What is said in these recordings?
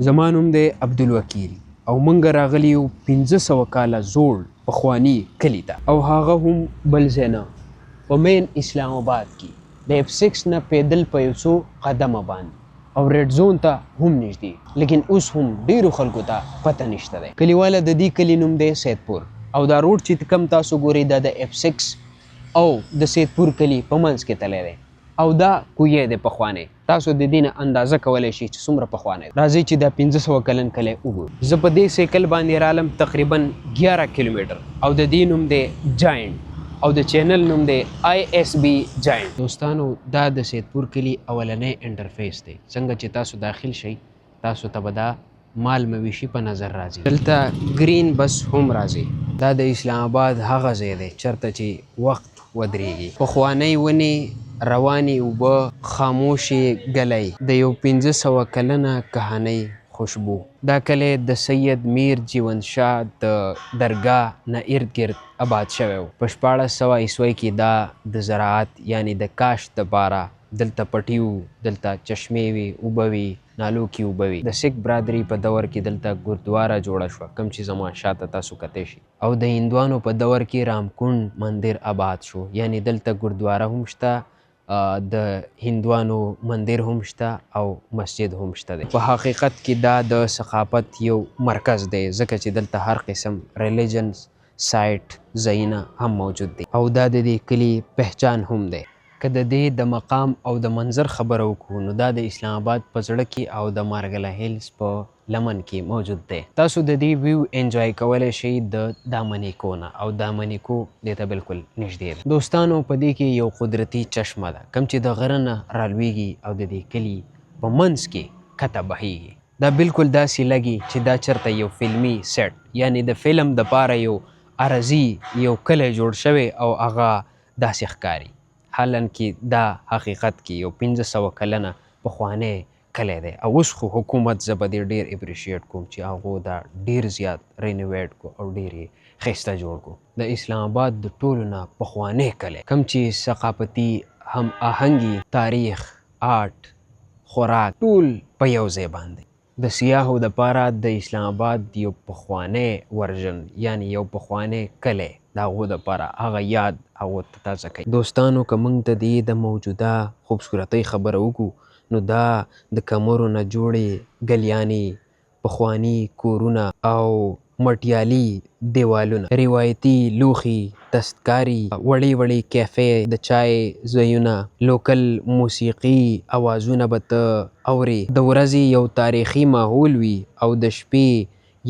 زما نوم دی عبدالوکیل او موږ راغلي یو 1500 کاله زوړ پخواني کلي ته، او هغه هم بل ځای نه، په مین اسلام آباد کې د F6 نه پیدل په یو څو قدمه باندې او ریډ زون ته هم نږدې، لیکن اوس هم ډیرو خلکو ته پته نشته دی. کلیواله د دې کلي نوم دی سیدپور، او دا روډ چې کم تاسو ګورئ دا د F6 او د سیدپور کلي په منځ کې تللی دی، او دا کویه دی پخوانی. تاسو د دې نه اندازه کولی شئ چې څومره پخوانی دی. راځئ چې دا 1500 کلن کلی وګورو. زه په دې سایکل باندې رالم تقریبا 11 کیلومتر، او د دې نوم دی جاینټ، او د چینل نوم دی ISB جاینټ. دوستانو دا د سیدپور کلي اولنی انټرفیس دی. څنګه چې تاسو داخل شئ تاسو ته به دا مال مویشي په نظر راځي. دلته گرین بس هم راځي. دا د اسلام آباد هغه ځای دی چېرته چې وخت ودرېږي. پخوانی ونې، روانې اوبه، خاموشې ګلی، د یو 1500 کلنه کهانۍ خوشبو. دا کلی د سید میر جیوند شاه د درګاه نه ارد ګرد آباد شوی و. په 1400 عیسوي کې دا د زراعت یعنی د کاشت دپاره دلته پټي وو، دلته چشمې وي، اوبه وي، نالو کې اوبه وي. د سیک برادري په دور کې دلته ګردواره جوړه شوه، کوم چې زما شاته تاسو کتی شي. او د هندوانو په دور کې رامکونډ مندر آباد شو، یعنی دلته ګردواره هم شته، د هندوانو مندر هم شته او مسجد هم شته دی. په حقیقت کې دا د ثقافت یو مرکز دی، ځکه چې دلته هر قسم ریلیجنز سایټ ځایونه هم موجود دي، او دا د دې کلي پہچان هم دی. که د دې د مقام او د منظر خبره وکړو نو دا د اسلام آباد په زړه کې او د مارګله هیلز په لمن کې موجود دی. تاسو د دې ویو انجوای کولی شئ د دامنیکو نه، او دامنیکو دې ته بالکل نږدې ده. دوستانو په دې کې یو قدرتي چشمه ده، کوم چې د غره نه رالویږي او د دې کلي په منځ کې کته بهیږي. دا بالکل داسې لګي چې دا چېرته یو فلمي سیټ یعنی د فلم دپاره یو عرضي یو کلی جوړ شوی او هغه داسې ښکاري، حالانکې دا حقیقت کې یو 1500 کلنه پخوانی کلی دی. او اوس خو حکومت زه به دې ډېر اپریشیټ کوم چې هغو دا ډېر زیات رینوویټ کو او ډېر یې ښایسته جوړ کو. د اسلام آباد د ټولو نه پخوانی کلی، کوم چې ثقافتي هم آهنګي، تاریخ، آرټ، خوراک ټول په یو ځای باندې. د سیاحو دپاره د اسلام آباد یو پخوانی ورژن یعنی یو پخوانی کلی د هغو دپاره هغه یاد هغو ته تازه کوي. دوستانو که موږ د دې د موجوده خوبصورتۍ خبره وکړو نو دا د کمرو نه جوړې ګلیانې، پخواني کورونه او مټیالي دیوالونه، روایتي لوښي، دستکاري، وړې وړې کیفې، د چای ځایونه، لوکل موسیقي اوازونه به ته اورې. د ورځې یو تاریخي ماحول وي او د شپې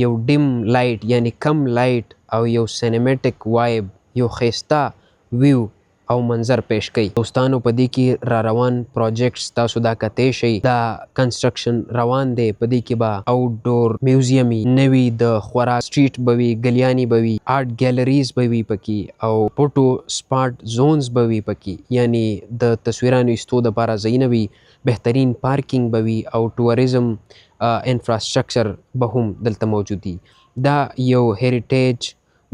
یو ډیم لایټ یعنی کم لایټ او یو سینیمیټک وایب، یو ښایسته ویو او منظر پیش کوي. دوستانو په دې کې را روان پروجیکټس تاسو دا کتی شئ، دا کنسټرکشن روان دی. په دې کې به آوټ ډور میوزیم وي، نوي د خوراک سټریټ به وي، ګلیانې به وي، آرټ ګیلریز به وي پکې، او فوټو سپاټ زونز به وي پکې، یعنی د تصویرانو ایستو دپاره ځایونه وي، بهترین پارکینګ به وي، او ټوریزم انفراسټرکچر به هم دلته موجود دي. دا یو هیریټیج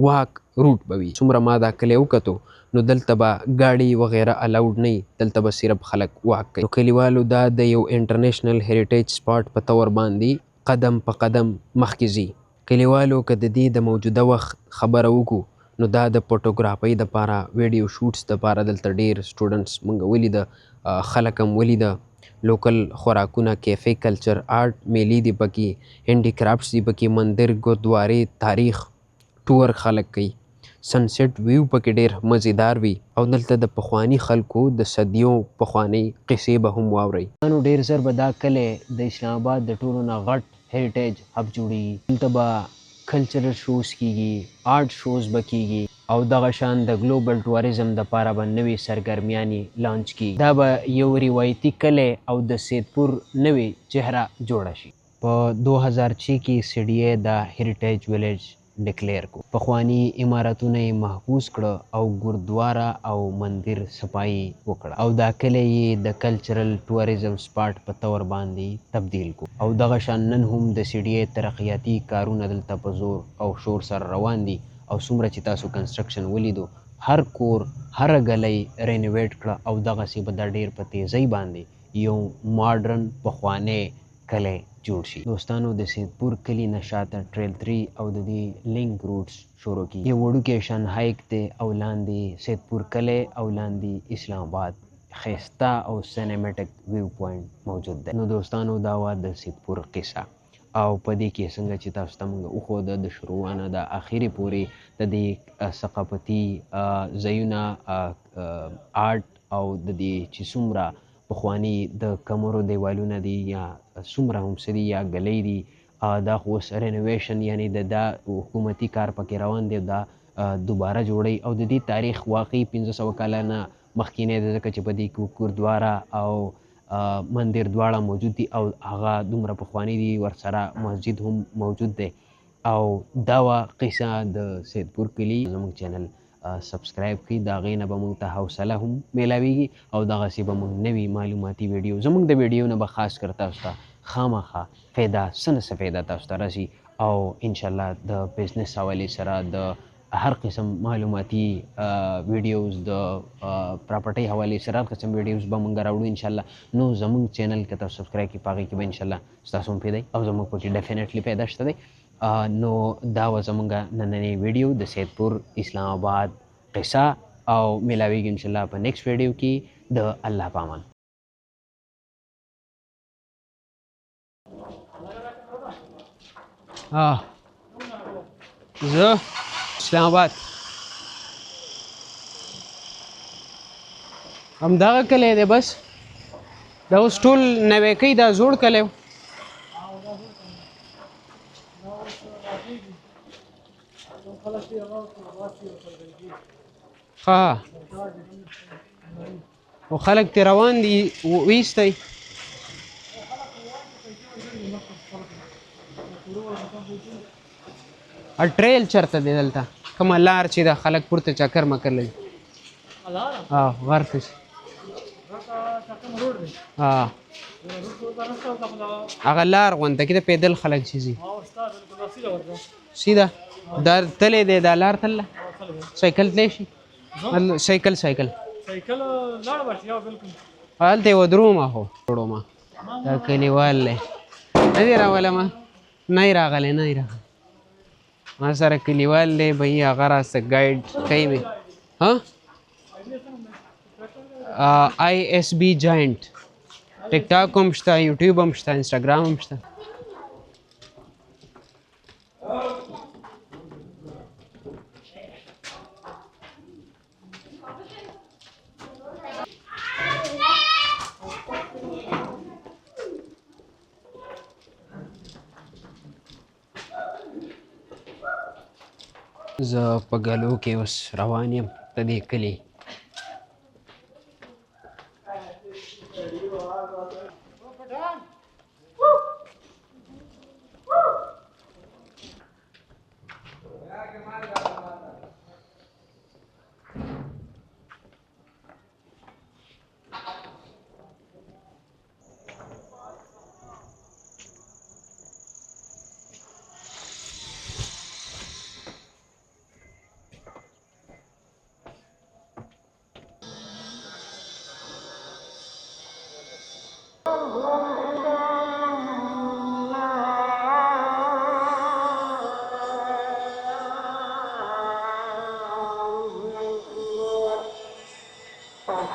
واک روټ به وي. څومره ما دا کلی وکتو نو دلته به ګاډي وغیره الاؤډ نه وي، دلته به صرف خلک واک کوي. نو کلیوالو دا د یو انټرنیشنل هیریټیج سپاټ په طور باندې قدم په قدم مخکې ځي. کلیوالو که د دې د موجوده وخت خبره وکړو نو دا د فوټوګرافۍ دپاره، ویډیو شوټس دپاره دلته ډېر سټوډنټس موږ ولیده، خلک هم ولیده. لوکل خوراکونه، کیفې کلچر، آرټ میلې دي پکې، هینډي کرافټس دي پکې، مندر، ګردوارې، تاریخ ټور خلک کوي. سنسیټ ویو پکې ډېر مزیدار وي، او دلته د پخواني خلکو د صدیو پخوانۍ قصې به هم واورئ. نو ډېر زر به دا کلی د اسلام آباد د ټولو نه غټ هیریټیج هب جوړېږي. دلته به کلچرل شوز کیږي، آرټ شوز به کیږي، او دغه شان د ګلوبل ټوریزم دپاره به نوې سرګرمیانې لانچ کیږي. دا به یو روایتي کلی او د سیدپور نوې چهره جوړه شي. په 2006 کې CDA دا هیریټیج ویلیج ډکلیر کو. پخواني عمارتونه یې محفوظ کړه او ګردواره او مندر صفایي وکړه، او دا کلی یې د کلچرل ټوریزم سپاټ په طور باندې تبدیل کو. او دغه شان نن هم د CDA ترقیاتي کارونه دلته په زور او شور سره روان دي، او څومره چې تاسو کنسټرکشن ولیدو، هر کور، هر ګلی رینوویټ کړه، او دغسې به دا ډېر په تیزۍ باندې یو ماډرن پخوانی کلی جوړ شي. دوستانو د سیدپور کلي نه شاته ټریل 3 او د دې لینک روډز شروع کی. یو وړوکی شان هایک دی او لاندې سیدپور کلی او لاندې اسلام آباد ښایسته او سینیمیټک ویو پوینټ موجود دی. نو دوستانو دا وه د سیدپور قصه او په دې کې څنګه چې تاسو ته موږ وښوده د شروع نه د اخرې پورې د دې ثقافتي ځایونه آرټ او د دې چې څومره پخواني د کمرو دیوالونه دي یا څومره هم څه دي یا ګلۍ دي دا خو اوس رینوویشن یعنې دا حکومتي کار پکې روان دی دا دوباره جوړوي او د دې تاریخ واقعي 1500 کاله نه مخکینی دی ځکه چې په دې کې ګردواره او مندر دواړه موجود دي او هغه دومره پخواني دي ورسره مسجد هم موجود دی او دا وه قصه د سیدپور کلي. زموږ چینل سبسکرایب کړئ د هغې نه به موږ ته حوصله هم میلاویږي او دغسې به موږ نوي معلوماتي ویډیو زموږ د ویډیو نه به خاص کر تاسو ته خامخا فایده څه نه څه فایده تاسو ته راسي او انشاءالله د بزنس حوالې سره د هر قسم معلوماتي ویډیوز د پراپرټۍ حوالې سره هر قسم ویډیوز به موږ راوړو انشاءالله. نو زموږ چینل که تاسو سبسکرایب کړئ په هغې کې به انشاءالله ستاسو هم پیدا او زموږ پکې ډیفینیټلی پیدا شته دی. نو دا وه زموږ نننۍ ویډیو د سیدپور اسلام آباد قصه او میلاویږي انشاءالله په نیکسټ ویډیو کې د الله په امان. زه اسلام آباد همدغه کلی دی بس دا اوس ټول نوی کوي دا زوړ کلی و. ها او خلک ترې روان دي وایستی ټریل چېرته دی دلته کومه لار چې ده خلک پورته چکر مکر لري غر پسې هغه لار غونډه کې د پیدل خلک چې ځي سیده دا تللی دی دا لار تلله سایکل تلی شي سایکل هلته یې ودرومه خو جوړومه دا کلیوال دی نه دی راغلی ما نه یې راغلی ما سره کلیوال دی بهي هغه راسته ګایډ کوي مې ISB جاینټ ټیک ټاک هم شته یوټیوب هم شته انسټاګرام هم شته. زه په ګلو کې اوس روان یم د دې کلي